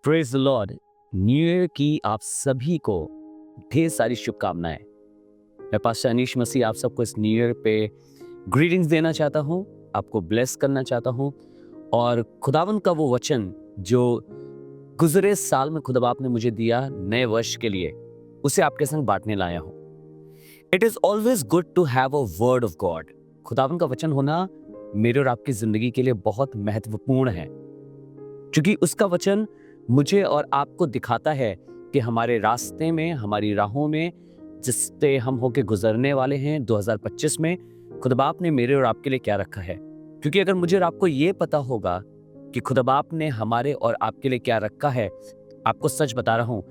Praise the Lord. New year की आप सभी को ढेर सारी शुभकामनाएं। मैं पास्टर अनीश मसीह आप सबको इस न्यू ईयर पे ग्रीटिंग्स देना चाहता हूं, आपको ब्लेस करना चाहता हूं और खुदावन का वो वचन जो गुजरे साल में खुदा बाप ने मुझे दिया नए वर्ष के लिए, उसे आपके संग बांटने लाया हूं। It is always good to have a word of God. खुदावन का वचन होना मेरे और आपकी जिंदगी के लिए बहुत महत्वपूर्ण है, क्योंकि उसका वचन मुझे और आपको दिखाता है कि हमारे रास्ते में, हमारी राहों में जिससे हम होके गुजरने वाले हैं 2025 में, खुदा बाप ने मेरे और आपके लिए क्या रखा है। क्योंकि अगर मुझे और आपको ये पता होगा कि खुदा बाप ने हमारे और आपके लिए क्या रखा है, आपको सच बता रहा हूं,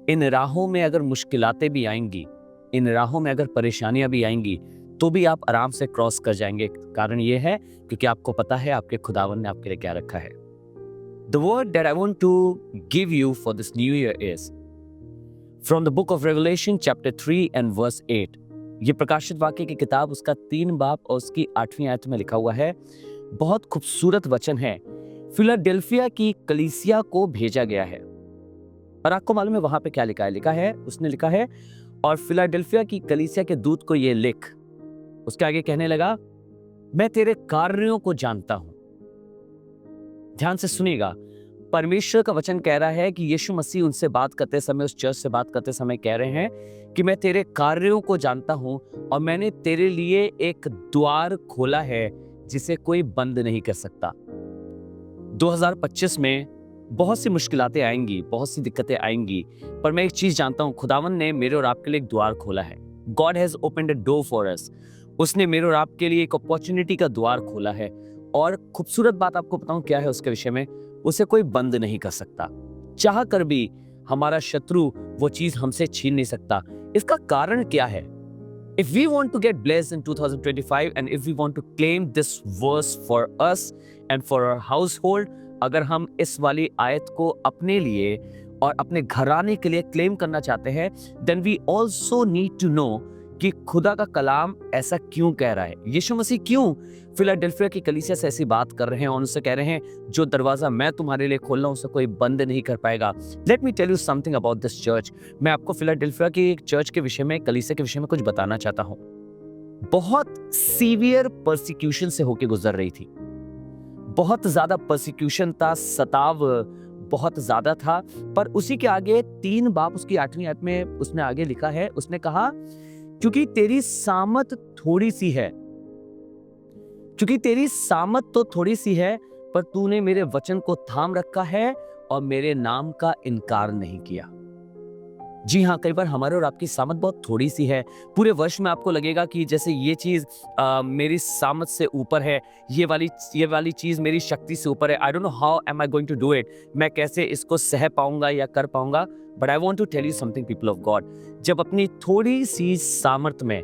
इन राहों में अगर मुश्किलातें भी आएंगी, इन राहों में अगर परेशानियां भी आएंगी, तो भी आप आराम से क्रॉस कर जाएंगे। कारण ये है क्योंकि आपको पता है आपके खुदावन ने आपके लिए क्या रखा है। The word that I want to give you for this new year is from the book of Revelation chapter 3 and verse 8. ये प्रकाशित वाक्य की किताब उसका 3 बाब और उसकी 8वीं आयत में लिखा हुआ है। बहुत खूबसूरत वचन है। फिलाडेल्फिया की कलीसिया को भेजा गया है। और आपको मालूम है वहां पे क्या लिखा है? उसने लिखा है, और फिलाडेल्फिया की कलीसिया के दूत को ये लिख। उसके आगे कहने लगा, मैं तेरे कार्यों को जानता हूं। ध्यान से सुनिएगा, परमेश्वर का वचन कह रहा है कि यीशु मसीह उनसे बात करते समय, उस चर्च से बात करते समय कह रहे हैं कि मैं तेरे कार्यों को जानता हूं और मैंने तेरे लिए एक द्वार खोला है जिसे कोई बंद नहीं कर सकता। 2025 में बहुत सी मुश्किलातें आएंगी, बहुत सी दिक्कतें आएंगी, पर मैं एक चीज जानता हूं, खुदावन ने मेरे और आपके लिए एक द्वार खोला है। God has opened a door for us. उसने मेरे और आपके लिए एक अपॉर्चुनिटी का द्वार खोला है। और खूबसूरत बात आपको बताऊं क्या है उसके विषय में, उसे कोई बंद नहीं कर सकता। चाह कर भी हमारा शत्रु वो चीज हमसे छीन नहीं सकता। इसका कारण क्या है? If we want to get blessed in 2025 and if we want to claim this verse for us and for our household, अगर हम इस वाली आयत को अपने लिए और अपने घराने के लिए क्लेम करना चाहते हैं, then we also need to know कि खुदा का कलाम ऐसा क्यों कह रहा है। यीशु मसीह क्यों फिलाडेल्फिया की कलीसिया से ऐसी बात कर रहे हैं और उनसे कह रहे हैं, जो दरवाजा मैं तुम्हारे लिए खोल रहा हूं उसे कोई बंद नहीं कर पाएगा। Let me tell you something about this church. मैं आपको फिलाडेल्फिया की एक चर्च के विषय में, कलीसिया के विषय में कुछ बताना चाहता हूं। बहुत सीवियर परसिक्यूशन से होकर गुजर रही थी। बहुत ज्यादा परसिक्यूशन था, सताव बहुत ज्यादा था। पर उसी के आगे 3 बाब उसकी 8वीं आयत में उसने आगे लिखा है, उसने कहा, क्योंकि तेरी सामत थोड़ी सी है, क्योंकि तेरी सामत तो थोड़ी सी है, पर तूने मेरे वचन को थाम रखा है और मेरे नाम का इनकार नहीं किया। जी हाँ, कई बार हमारे और आपकी सामत बहुत थोड़ी सी है। पूरे वर्ष में आपको लगेगा कि जैसे ये चीज मेरी सामत से ऊपर है, ये वाली चीज मेरी शक्ति से ऊपर है। I don't know how am I going to do it. मैं कैसे इसको सह पाऊंगा या कर पाऊंगा। But I want to tell you something, people of God, जब अपनी थोड़ी सी सामर्थ में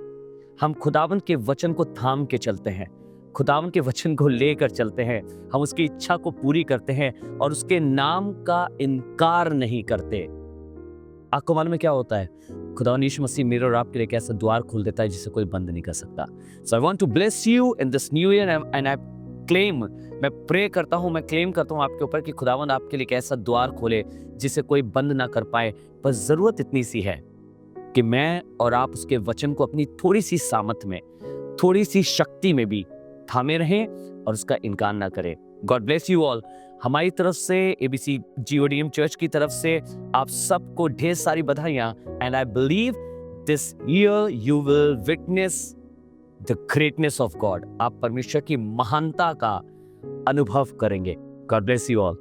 हम खुदावन के वचन को थाम के चलते हैं, खुदावन के वचन को लेकर चलते हैं, हम उसकी इच्छा को पूरी करते हैं और उसके नाम का इनकार नहीं करते, आपको मालूम है क्या होता है? खुदावन यीशु मसीह मेरे और आपके लिए एक ऐसा द्वार खोल देता है जिसे कोई बंद नहीं कर सकता। So I want to bless you in this new year and I claim, मैं प्रे करता हूं, मैं क्लेम करता हूं आपके ऊपर कि खुदावन आपके लिए एक ऐसा द्वार खोले जिसे कोई बंद ना कर पाए। पर जरूरत इतनी सी है कि मैं और आप उसके वचन को अपनी थोड़ी सी सामर्थ में, थोड़ी सी शक्ति में भी थामे रहें और उसका इनकार ना करें। God bless you all. हमारी तरफ से, एबीसी जीओडीएम चर्च की तरफ से आप सबको ढेर सारी बधाइयां। And I believe this year you will witness the greatness of God. आप परमेश्वर की महानता का अनुभव करेंगे। God bless you all.